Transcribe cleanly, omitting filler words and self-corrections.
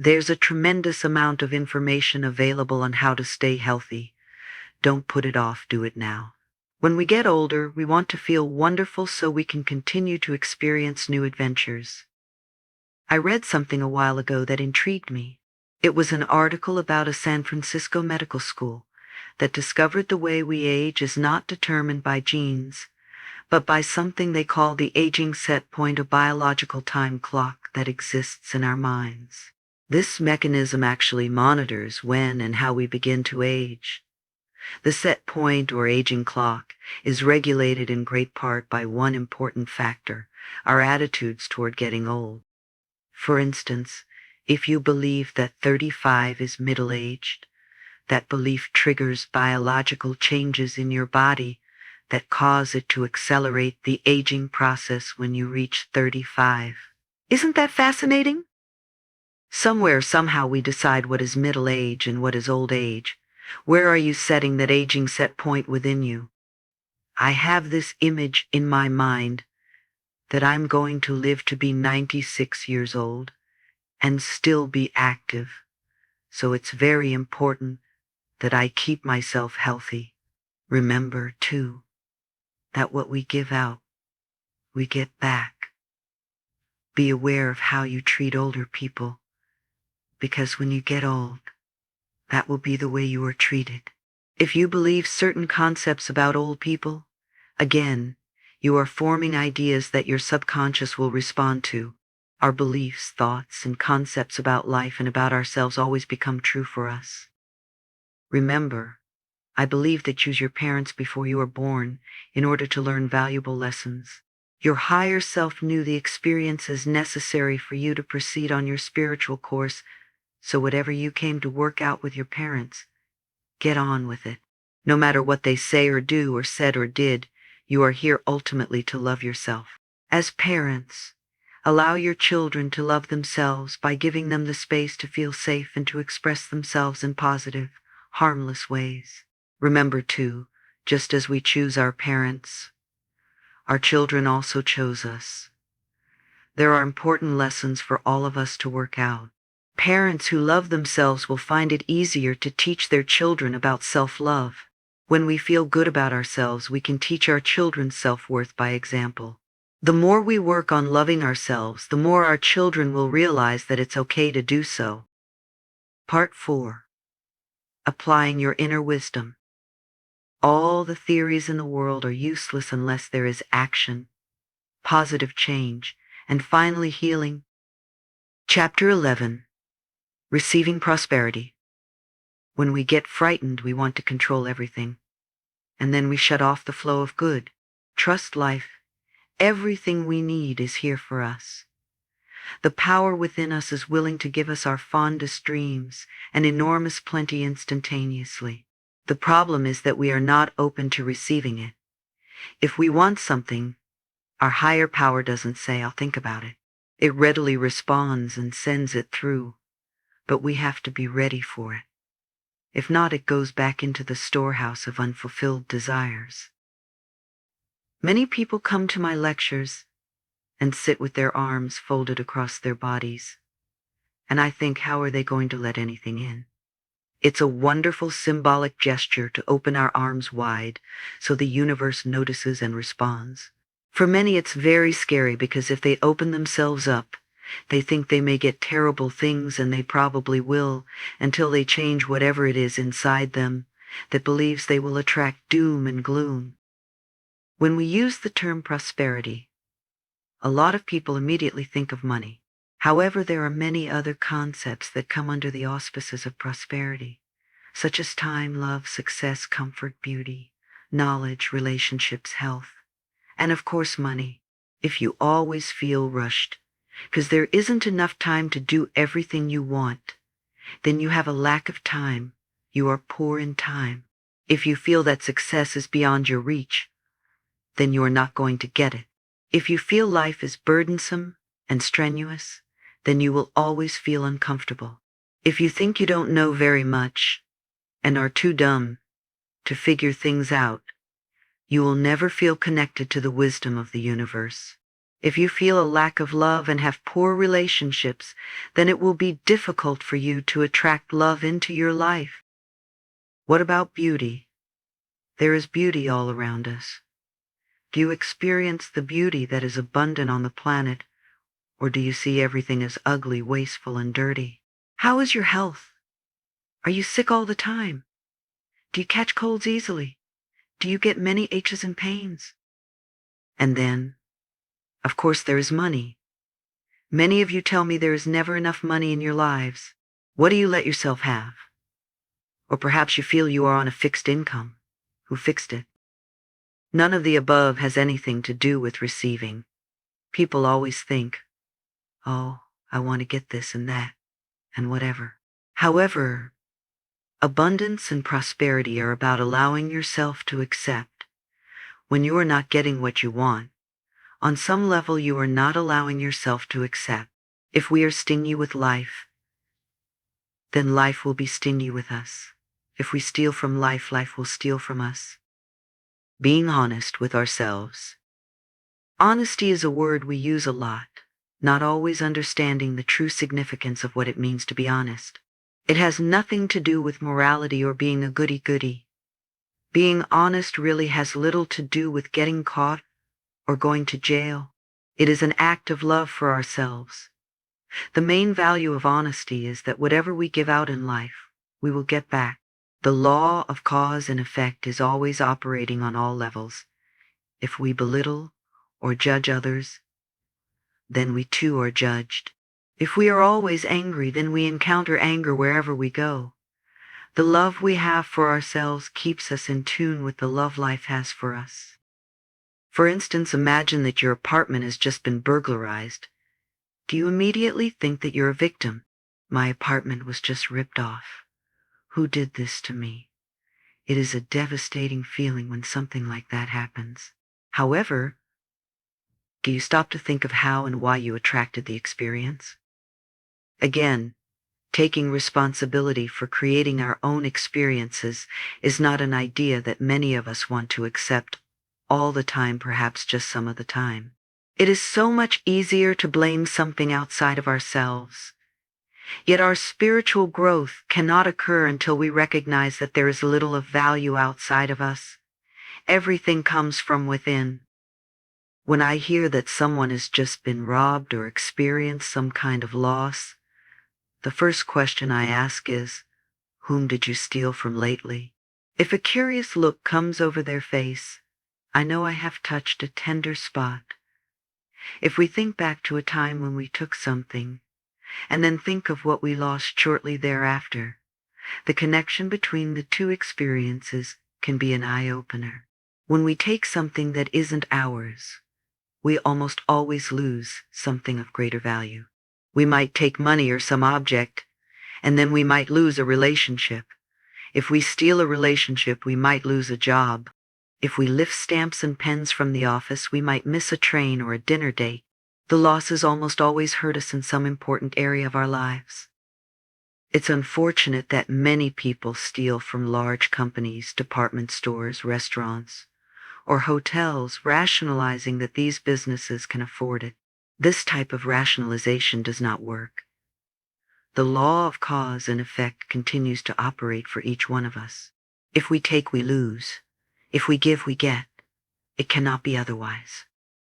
There's a tremendous amount of information available on how to stay healthy. Don't put it off, do it now. When we get older, we want to feel wonderful so we can continue to experience new adventures. I read something a while ago that intrigued me. It was an article about a San Francisco medical school that discovered the way we age is not determined by genes, but by something they call the aging set point, a biological time clock that exists in our minds. This mechanism actually monitors when and how we begin to age. The set point or aging clock is regulated in great part by one important factor, our attitudes toward getting old. For instance, if you believe that 35 is middle-aged, that belief triggers biological changes in your body that cause it to accelerate the aging process when you reach 35. Isn't that fascinating? Somewhere, somehow we decide what is middle age and what is old age. Where are you setting that aging set point within you? I have this image in my mind that I'm going to live to be 96 years old and still be active. So it's very important that I keep myself healthy. Remember, too, that what we give out, we get back. Be aware of how you treat older people, because when you get old, that will be the way you are treated. If you believe certain concepts about old people, again, you are forming ideas that your subconscious will respond to. Our beliefs, thoughts, and concepts about life and about ourselves always become true for us. Remember, I believe that you choose your parents before you were born in order to learn valuable lessons. Your higher self knew the experiences necessary for you to proceed on your spiritual course, so whatever you came to work out with your parents, get on with it. No matter what they say or do or said or did, you are here ultimately to love yourself. As parents, allow your children to love themselves by giving them the space to feel safe and to express themselves in positive, harmless ways. Remember, too, just as we choose our parents, our children also chose us. There are important lessons for all of us to work out. Parents who love themselves will find it easier to teach their children about self-love. When we feel good about ourselves, we can teach our children self-worth by example. The more we work on loving ourselves, the more our children will realize that it's okay to do so. Part 4. Applying your inner wisdom. All the theories in the world are useless unless there is action, positive change, and finally healing. Chapter 11. Receiving prosperity. When we get frightened, we want to control everything, and then we shut off the flow of good. Trust life. Everything we need is here for us. The power within us is willing to give us our fondest dreams and enormous plenty instantaneously. The problem is that we are not open to receiving it. If we want something, our higher power doesn't say, "I'll think about it." It readily responds and sends it through, but we have to be ready for it. If not, it goes back into the storehouse of unfulfilled desires. Many people come to my lectures and sit with their arms folded across their bodies, and I think, how are they going to let anything in? It's a wonderful symbolic gesture to open our arms wide so the universe notices and responds. For many, it's very scary because if they open themselves up, they think they may get terrible things, and they probably will, until they change whatever it is inside them that believes they will attract doom and gloom. When we use the term prosperity, a lot of people immediately think of money. However, there are many other concepts that come under the auspices of prosperity, such as time, love, success, comfort, beauty, knowledge, relationships, health, and of course money. If you always feel rushed, because there isn't enough time to do everything you want, then you have a lack of time. You are poor in time. If you feel that success is beyond your reach, then you are not going to get it. If you feel life is burdensome and strenuous, then you will always feel uncomfortable. If you think you don't know very much and are too dumb to figure things out, you will never feel connected to the wisdom of the universe. If you feel a lack of love and have poor relationships, then it will be difficult for you to attract love into your life. What about beauty? There is beauty all around us. Do you experience the beauty that is abundant on the planet, or do you see everything as ugly, wasteful, and dirty? How is your health? Are you sick all the time? Do you catch colds easily? Do you get many aches and pains? And then, of course, there is money. Many of you tell me there is never enough money in your lives. What do you let yourself have? Or perhaps you feel you are on a fixed income. Who fixed it? None of the above has anything to do with receiving. People always think, oh, I want to get this and that, and whatever. However, abundance and prosperity are about allowing yourself to accept when you are not getting what you want. On some level, you are not allowing yourself to accept. If we are stingy with life, then life will be stingy with us. If we steal from life, life will steal from us. Being honest with ourselves. Honesty is a word we use a lot, not always understanding the true significance of what it means to be honest. It has nothing to do with morality or being a goody-goody. Being honest really has little to do with getting caught or going to jail. It is an act of love for ourselves. The main value of honesty is that whatever we give out in life, we will get back. The law of cause and effect is always operating on all levels. If we belittle or judge others, then we too are judged. If we are always angry, then we encounter anger wherever we go. The love we have for ourselves keeps us in tune with the love life has for us. For instance, imagine that your apartment has just been burglarized. Do you immediately think that you're a victim? My apartment was just ripped off. Who did this to me? It is a devastating feeling when something like that happens. However, do you stop to think of how and why you attracted the experience? Again, taking responsibility for creating our own experiences is not an idea that many of us want to accept all the time, perhaps just some of the time. It is so much easier to blame something outside of ourselves. Yet our spiritual growth cannot occur until we recognize that there is little of value outside of us. Everything comes from within. When I hear that someone has just been robbed or experienced some kind of loss, the first question I ask is, whom did you steal from lately? If a curious look comes over their face, I know I have touched a tender spot. If we think back to a time when we took something, and then think of what we lost shortly thereafter, the connection between the two experiences can be an eye-opener. When we take something that isn't ours, we almost always lose something of greater value. We might take money or some object, and then we might lose a relationship. If we steal a relationship, we might lose a job. If we lift stamps and pens from the office, we might miss a train or a dinner date. The losses almost always hurt us in some important area of our lives. It's unfortunate that many people steal from large companies, department stores, restaurants, or hotels, rationalizing that these businesses can afford it. This type of rationalization does not work. The law of cause and effect continues to operate for each one of us. If we take, we lose. If we give, we get. It cannot be otherwise.